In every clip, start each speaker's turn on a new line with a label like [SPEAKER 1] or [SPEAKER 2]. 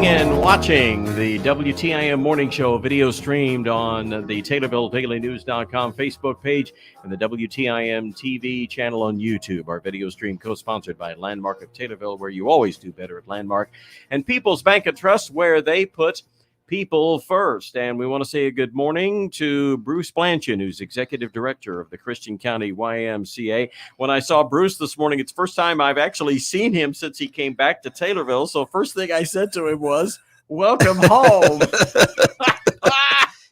[SPEAKER 1] and watching the WTIM Morning Show video streamed on the TaylorvilleDailyNews.com Facebook page and the WTIM TV channel on YouTube. Our video stream co-sponsored by Landmark of Taylorville, where you always do better at Landmark, and People's Bank and Trust, where they put people first. And we want to say a good morning to Bruce Blanchan, who's Executive Director of the Christian County YMCA. When I saw Bruce this morning, it's the first time I've actually seen him since he came back to Taylorville. So first thing I said to him was, welcome home.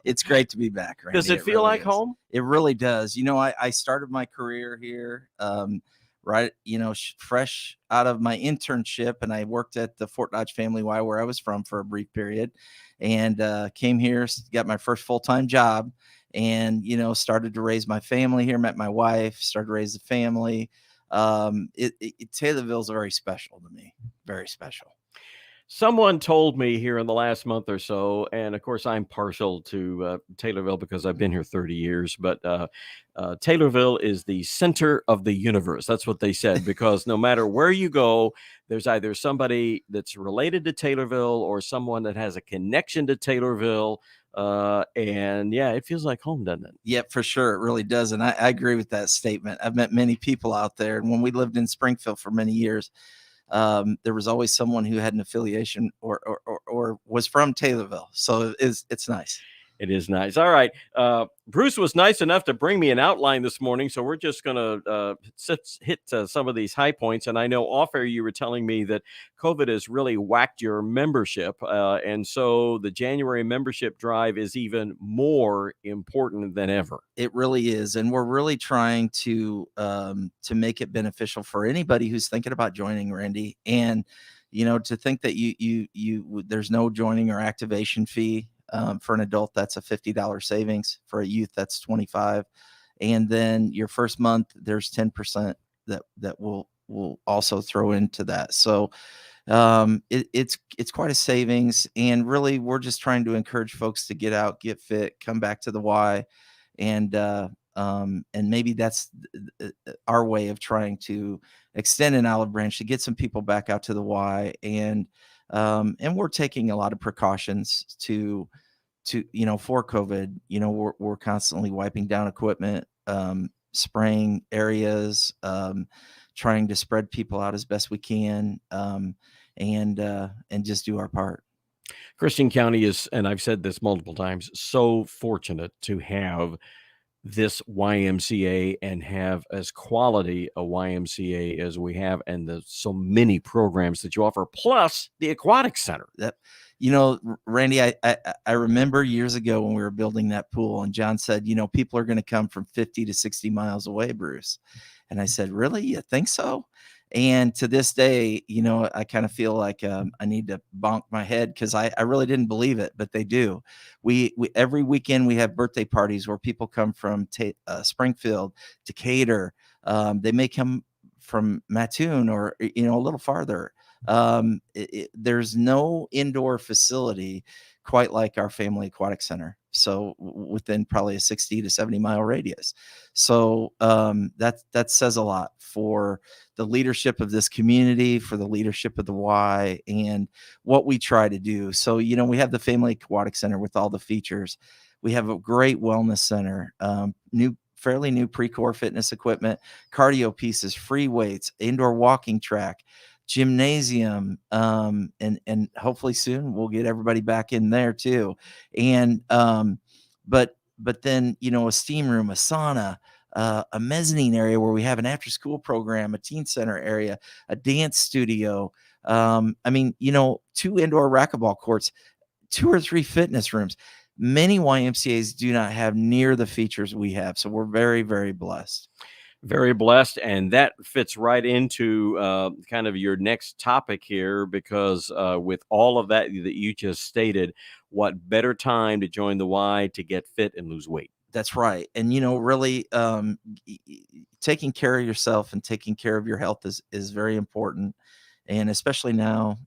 [SPEAKER 2] It's great to be back, Randy.
[SPEAKER 1] Does it feel
[SPEAKER 2] really
[SPEAKER 1] like
[SPEAKER 2] is.
[SPEAKER 1] home?
[SPEAKER 2] It really does. You know, I started my career here, right, fresh out of my internship, and I worked at the Fort Dodge Family Y, where I was from, for a brief period, and came here, got my first full-time job, and, started to raise my family here, met my wife, started to raise the family. Taylorville's very special to me, very special.
[SPEAKER 1] Someone told me here in the last month or so, and of course I'm partial to Taylorville because I've been here 30 years, but Taylorville is the center of the universe. That's what they said, because no matter where you go, there's either somebody that's related to Taylorville or someone that has a connection to Taylorville. And yeah, it feels like home, doesn't it?
[SPEAKER 2] Yeah, for sure. It really does. And I agree with that statement. I've met many people out there. And when we lived in Springfield for many years, there was always someone who had an affiliation or was from Taylorville. So it's nice.
[SPEAKER 1] It is nice. All right. Bruce was nice enough to bring me an outline this morning, so we're just going to hit some of these high points. And I know off air you were telling me that COVID has really whacked your membership. And so the January membership drive is even more important than ever.
[SPEAKER 2] It really is. And we're really trying to make it beneficial for anybody who's thinking about joining, Randy. And, to think that there's no joining or activation fee. For an adult, that's a $50 savings. For a youth, that's $25. And then your first month, there's 10% that will also throw into that. So it's quite a savings. And really, we're just trying to encourage folks to get out, get fit, come back to the Y, and maybe that's our way of trying to extend an olive branch to get some people back out to the Y. And we're taking a lot of precautions to for COVID. We're constantly wiping down equipment, spraying areas, trying to spread people out as best we can, and just do our part.
[SPEAKER 1] Christian County is, and I've said this multiple times, so fortunate to have this YMCA and have as quality a YMCA as we have, and the so many programs that you offer, plus the aquatic center.
[SPEAKER 2] Randy, I remember years ago when we were building that pool, and John said, people are going to come from 50 to 60 miles away, Bruce. And I said, really? You think so? And to this day, I kind of feel like I need to bonk my head, because I really didn't believe it, but they do. We every weekend we have birthday parties where people come from Springfield, Decatur. They may come from Mattoon or a little farther. There's no indoor facility quite like our Family Aquatic Center. So within probably a 60 to 70 mile radius. So that says a lot for the leadership of this community, for the leadership of the Y, and what we try to do. So, we have the Family Aquatic Center with all the features. We have a great wellness center, fairly new pre-core fitness equipment, cardio pieces, free weights, indoor walking track, gymnasium, and hopefully soon we'll get everybody back in there too. And but then a steam room, a sauna, a mezzanine area where we have an after school program, a teen center area, a dance studio, 2 indoor racquetball courts, 2 or 3 fitness rooms. Many YMCAs do not have near the features we have, so we're very, very blessed.
[SPEAKER 1] Very blessed, and that fits right into kind of your next topic here, because with all of that you just stated, what better time to join the Y to get fit and lose weight?
[SPEAKER 2] That's right. And, really taking care of yourself and taking care of your health is very important. And especially now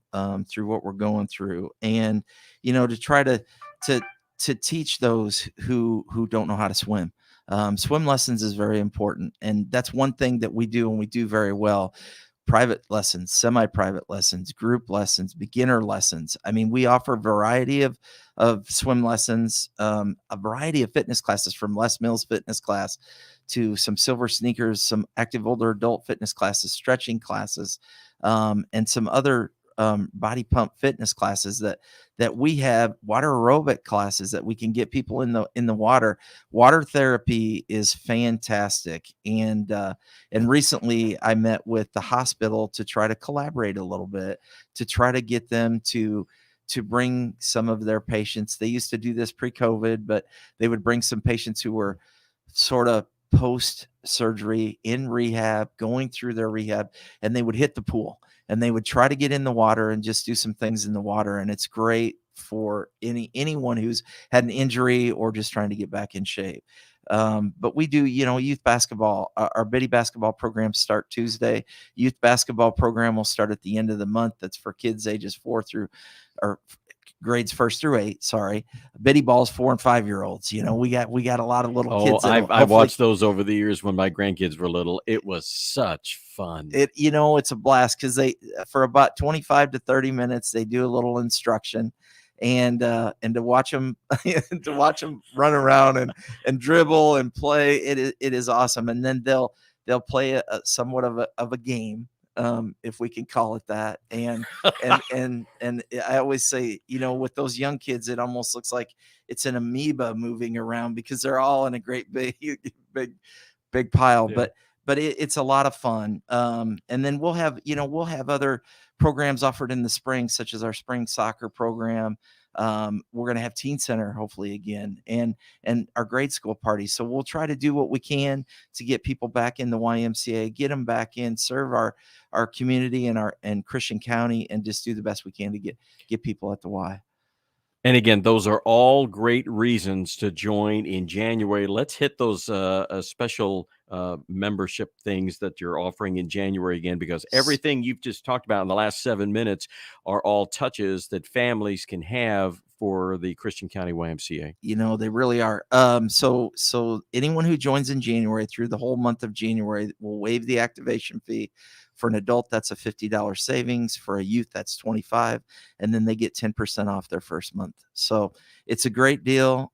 [SPEAKER 2] through what we're going through, and, to try to teach those who don't know how to swim. Swim lessons is very important. And that's one thing that we do and we do very well. private lessons, semi-private lessons, group lessons, beginner lessons. I mean, we offer a variety of swim lessons, a variety of fitness classes, from Les Mills fitness class to some Silver Sneakers, some active older adult fitness classes, stretching classes, and some other body pump fitness classes that we have, water aerobic classes that we can get people in the water. Water therapy is fantastic. And recently I met with the hospital to try to collaborate a little bit, to try to get them to bring some of their patients. They used to do this pre-COVID, but they would bring some patients who were sort of post surgery in rehab, going through their rehab, and they would hit the pool and they would try to get in the water and just do some things in the water. And it's great for anyone who's had an injury or just trying to get back in shape. But we do, youth basketball. Our Biddy basketball programs start Tuesday. Youth basketball program will start at the end of the month. That's for kids ages 4 through, or grades 1st through 8. Sorry, Biddy ball's 4 and 5-year-olds. We got a lot of little kids.
[SPEAKER 1] I've watched those over the years when my grandkids were little. It was such fun.
[SPEAKER 2] It's a blast because they, for about 25 to 30 minutes, they do a little instruction. And to watch them run around and dribble and play, it is awesome. And then they'll play a somewhat of a game, if we can call it that. And I always say, with those young kids, it almost looks like it's an amoeba moving around because they're all in a great big pile.
[SPEAKER 1] Yeah.
[SPEAKER 2] But it's a lot of fun. And then we'll have other programs offered in the spring, such as our spring soccer program. We're going to have teen center hopefully again, and our grade school party. So we'll try to do what we can to get people back in the YMCA, get them back in, serve our community and Christian County, and just do the best we can to get people at the Y.
[SPEAKER 1] And again, those are all great reasons to join in January. Let's hit those special membership things that you're offering in January again, because everything you've just talked about in the last 7 minutes are all touches that families can have for the Christian County YMCA.
[SPEAKER 2] They really are. So anyone who joins in January through the whole month of January will waive the activation fee. For an adult, that's a $50 savings. For a youth, that's $25, and then they get 10% off their first month. So it's a great deal.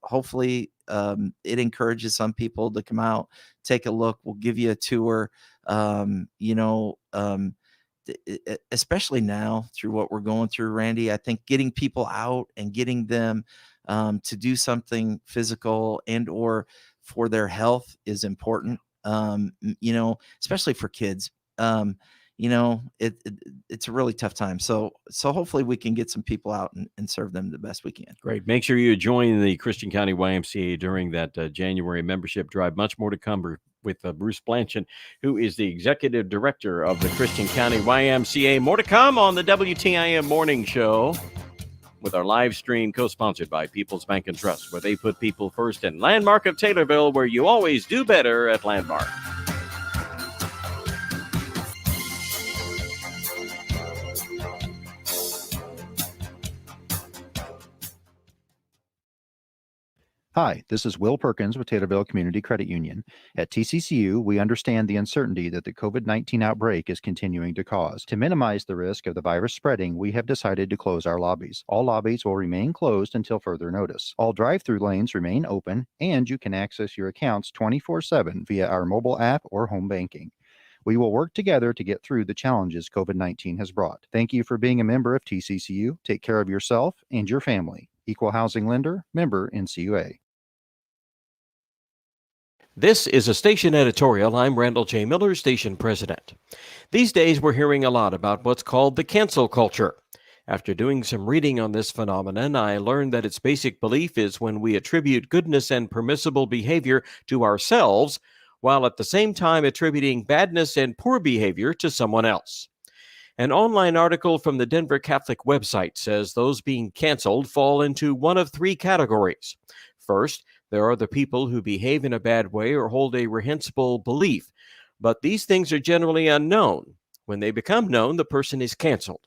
[SPEAKER 2] Hopefully it encourages some people to come out, take a look. We'll give you a tour. Especially now through what we're going through, Randy, I think getting people out and getting them to do something physical and or for their health is important. Especially for kids. It's a really tough time. So hopefully we can get some people out and serve them the best we can.
[SPEAKER 1] Great. Make sure you join the Christian County YMCA during that January membership drive. Much more to come with Bruce Blanchan, who is the executive director of the Christian County YMCA. More to come on the WTIM Morning Show with our live stream co-sponsored by People's Bank and Trust, where they put people first, and Landmark of Taylorville, where you always do better at Landmark.
[SPEAKER 3] Hi, this is Will Perkins with Taylorville Community Credit Union. At TCCU, we understand the uncertainty that the COVID-19 outbreak is continuing to cause. To minimize the risk of the virus spreading, we have decided to close our lobbies. All lobbies will remain closed until further notice. All drive-through lanes remain open, and you can access your accounts 24/7 via our mobile app or home banking. We will work together to get through the challenges COVID-19 has brought. Thank you for being a member of TCCU. Take care of yourself and your family. Equal Housing Lender, member NCUA.
[SPEAKER 1] This is a station editorial. I'm Randall J. Miller, station president. These days, we're hearing a lot about what's called the cancel culture. After doing some reading on this phenomenon, I learned that its basic belief is when we attribute goodness and permissible behavior to ourselves, while at the same time attributing badness and poor behavior to someone else. An online article from the Denver Catholic website says those being canceled fall into one of three categories. First, there are the people who behave in a bad way or hold a reprehensible belief, but these things are generally unknown. When they become known, the person is canceled.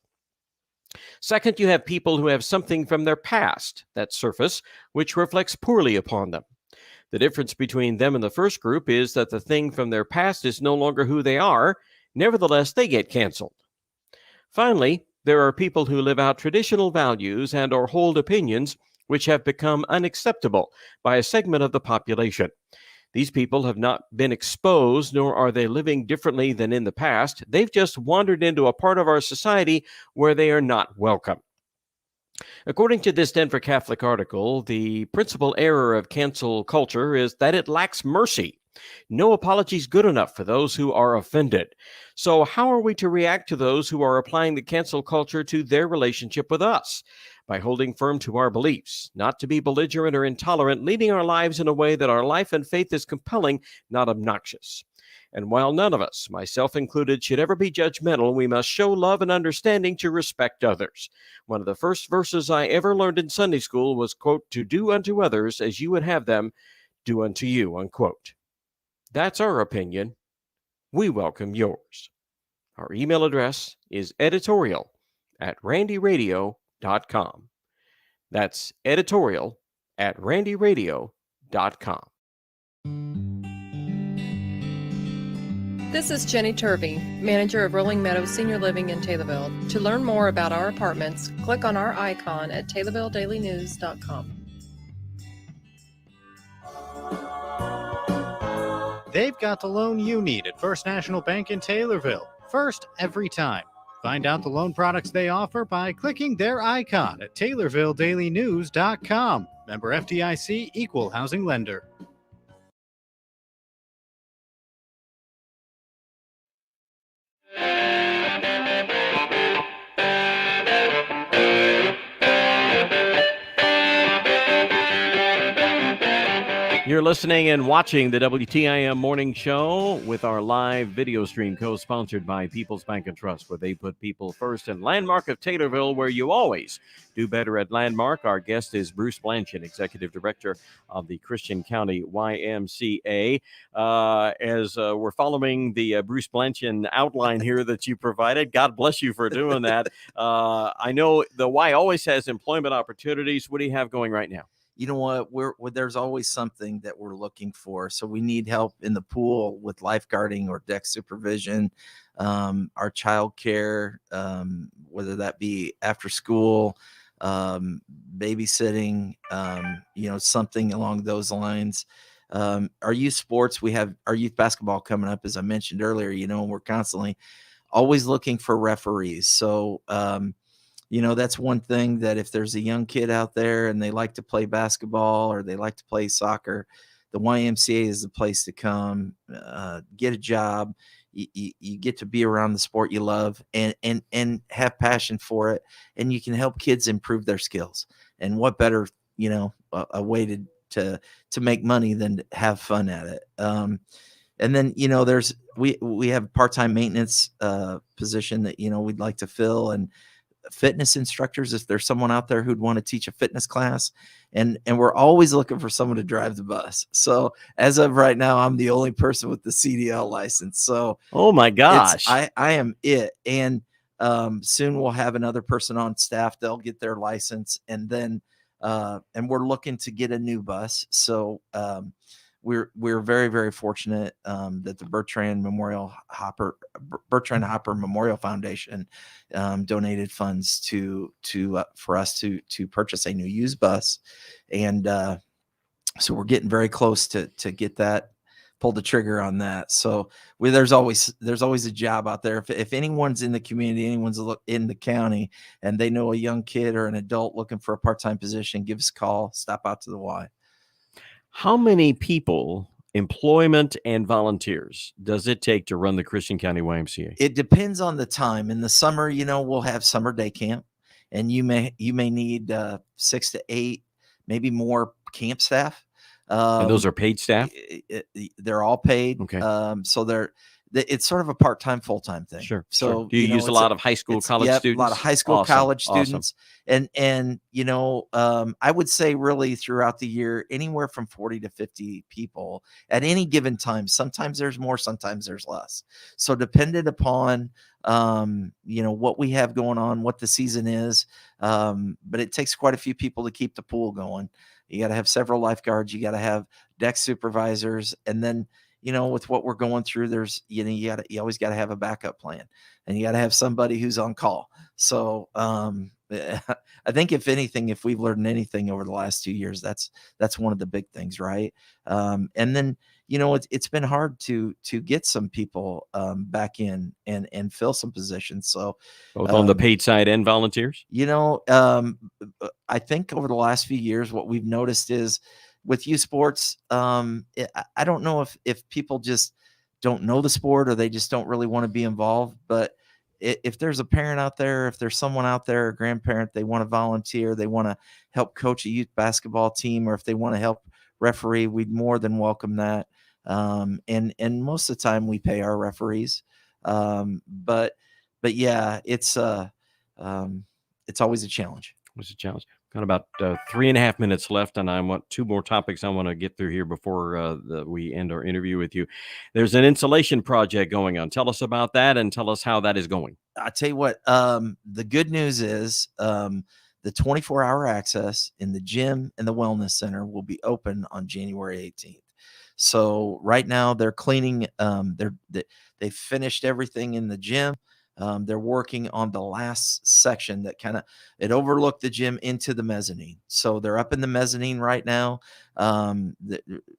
[SPEAKER 1] Second, you have people who have something from their past that surface, which reflects poorly upon them. The difference between them and the first group is that the thing from their past is no longer who they are. Nevertheless, they get canceled. Finally, there are people who live out traditional values and or hold opinions which have become unacceptable by a segment of the population. These people have not been exposed, nor are they living differently than in the past. They've just wandered into a part of our society where they are not welcome. According to this Denver Catholic article, the principal error of cancel culture is that it lacks mercy. No apology is good enough for those who are offended. So, how are we to react to those who are applying the cancel culture to their relationship with us? By holding firm to our beliefs, not to be belligerent or intolerant, leading our lives in a way that our life and faith is compelling, not obnoxious. And while none of us, myself included, should ever be judgmental, we must show love and understanding to respect others. One of the first verses I ever learned in Sunday school was, quote, to do unto others as you would have them do unto you, unquote. That's our opinion. We welcome yours. Our email address is editorial@randyradio.com. That's editorial@randyradio.com.
[SPEAKER 4] This is Jenny Turvey, manager of Rolling Meadows Senior Living in Taylorville. To learn more about our apartments, click on our icon at TaylorvilleDailyNews.com.
[SPEAKER 5] They've got the loan you need at First National Bank in Taylorville. First, every time. Find out the loan products they offer by clicking their icon at TaylorvilleDailyNews.com. Member FDIC, Equal Housing Lender.
[SPEAKER 1] You're listening and watching the WTIM Morning Show with our live video stream co-sponsored by People's Bank and Trust, where they put people first. And Landmark of Taylorville, where you always do better at Landmark. Our guest is Bruce Blanchan, Executive Director of the Christian County YMCA. As we're following the Bruce Blanchan outline here that you provided, God bless you for doing that. I know the Y always has employment opportunities. What do you have going right now?
[SPEAKER 2] You know what, there's always something that we're looking for. So we need help in the pool with lifeguarding or deck supervision, our child care, whether that be after school, babysitting, something along those lines. Our youth sports, we have our youth basketball coming up, as I mentioned earlier, and we're constantly always looking for referees. So, that's one thing, that if there's a young kid out there and they like to play basketball or they like to play soccer, the YMCA is the place to come, get a job. You get to be around the sport you love and have passion for it. And you can help kids improve their skills. And what better, a way to make money than to have fun at it. And then, we have a part-time maintenance position that, we'd like to fill, and fitness instructors, if there's someone out there who'd want to teach a fitness class, and we're always looking for someone to drive the bus. So as of right now, I'm the only person with the CDL license. So
[SPEAKER 1] oh my gosh,
[SPEAKER 2] I am it. And soon we'll have another person on staff. They'll get their license, and then and we're looking to get a new bus. So we're very, very fortunate that the Bertrand Hopper Memorial Foundation donated funds for us to purchase a new used bus, and so we're getting very close to get that, pull the trigger on that. So there's always a job out there. If anyone's in the community, anyone's in the county, and they know a young kid or an adult looking for a part-time position, give us a call. Stop out to the Y.
[SPEAKER 1] How many people, employment and volunteers, does it take to run the Christian County YMCA?
[SPEAKER 2] It depends on the time. In the summer, we'll have summer day camp, and you may need 6 to 8, maybe more camp staff.
[SPEAKER 1] And those are paid staff?
[SPEAKER 2] They're all paid.
[SPEAKER 1] Okay.
[SPEAKER 2] So it's sort of a part-time, full-time thing.
[SPEAKER 1] Sure.
[SPEAKER 2] So
[SPEAKER 1] sure. Do you use a lot of high school, college students?
[SPEAKER 2] A lot of high school,
[SPEAKER 1] awesome.
[SPEAKER 2] college students.
[SPEAKER 1] Awesome.
[SPEAKER 2] And I would say really throughout the year, anywhere from 40 to 50 people at any given time. Sometimes there's more, sometimes there's less. So dependent upon, what we have going on, what the season is. But it takes quite a few people to keep the pool going. You got to have several lifeguards. You got to have deck supervisors, and then, with what we're going through, there's, you always got to have a backup plan, and you got to have somebody who's on call. So, I think if anything, if we've learned anything over the last 2 years, that's one of the big things. Right. And then, it's been hard to get some people, back in and fill some positions. So
[SPEAKER 1] Both on the paid side and volunteers?
[SPEAKER 2] I think over the last few years, what we've noticed is with youth sports, I don't know if people just don't know the sport or they just don't really want to be involved. But if there's a parent out there, if there's someone out there, a grandparent, they want to volunteer, they want to help coach a youth basketball team, or if they want to help referee, we'd more than welcome that. And most of the time we pay our referees. But yeah, it's always a challenge.
[SPEAKER 1] Was a challenge. Got about 3.5 minutes left, and I want 2 more topics I want to get through here before we end our interview with you. There's an insulation project going on. Tell us about that, and tell us how that is going.
[SPEAKER 2] I tell you what, the good news is the 24-hour access in the gym and the wellness center will be open on January 18th. So right now they're cleaning. They finished everything in the gym. They're working on the last section that it overlooked the gym into the mezzanine. So they're up in the mezzanine right now,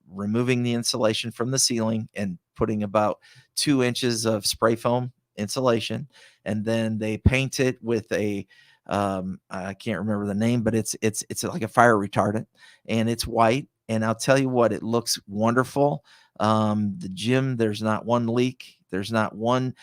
[SPEAKER 2] removing the insulation from the ceiling and putting about 2 inches of spray foam insulation. And then they paint it with I can't remember the name, but it's like a fire retardant, and it's white. And I'll tell you what, it looks wonderful. The gym, there's not one leak. There's not one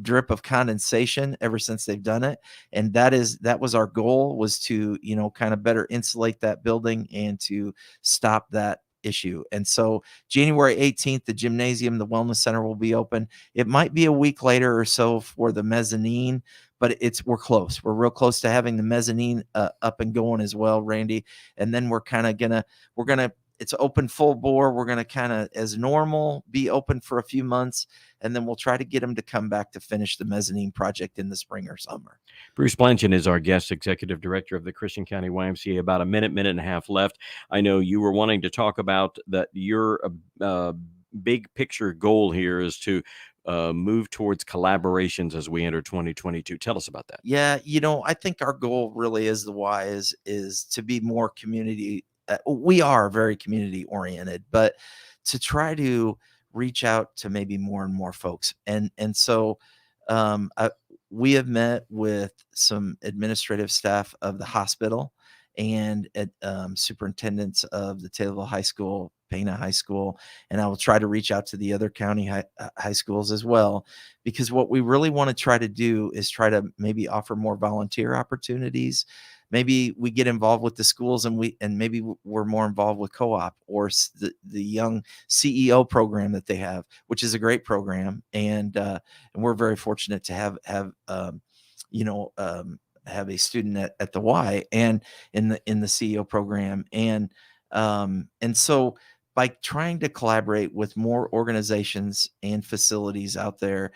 [SPEAKER 2] drip of condensation ever since they've done it. And that was our goal, was to, kind of better insulate that building and to stop that issue. And so January 18th, the gymnasium, the wellness center will be open. It might be a week later or so for the mezzanine, but we're close. We're real close to having the mezzanine up and going as well, Randy. And then we're gonna it's open full bore. We're going to kind of, as normal, be open for a few months, and then we'll try to get them to come back to finish the mezzanine project in the spring or summer.
[SPEAKER 1] Bruce Blanchan is our guest, executive director of the Christian County YMCA. About a minute and a half left. I know you were wanting to talk about that. Your big picture goal here is to move towards collaborations as we enter 2022. Tell us about that.
[SPEAKER 2] Yeah, I think our goal really is to be more community. We are very community oriented, but to try to reach out to maybe more and more folks. And so we have met with some administrative staff of the hospital and superintendents of the Taylorville High School, Pana High School, and I will try to reach out to the other county high schools as well, because what we really want to try to do is try to maybe offer more volunteer opportunities. Maybe we get involved with the schools, and maybe we're more involved with co-op or the young CEO program that they have, which is a great program. And we're very fortunate to have a student at the Y and in the CEO program. And so by trying to collaborate with more organizations and facilities out there,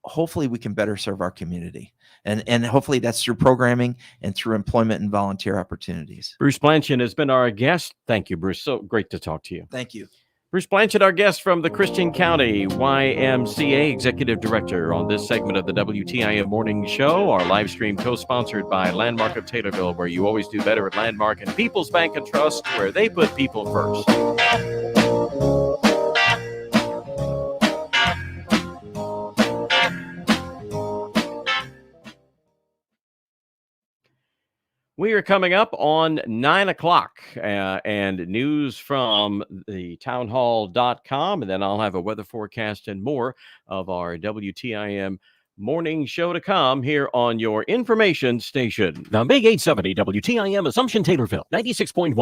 [SPEAKER 2] hopefully we can better serve our community. And hopefully that's through programming and through employment and volunteer opportunities.
[SPEAKER 1] Bruce Blanchan has been our guest. Thank you, Bruce. So great to talk to you.
[SPEAKER 2] Thank you.
[SPEAKER 1] Bruce Blanchan, our guest from the Christian County YMCA, Executive Director, on this segment of the WTIM Morning Show. Our live stream co-sponsored by Landmark of Taylorville, where you always do better at Landmark, and People's Bank and Trust, where they put people first. We are coming up on 9 o'clock and news from the townhall.com. And then I'll have a weather forecast and more of our WTIM morning show to come here on your information station. The Big 870 WTIM Assumption Taylorville, 96.1.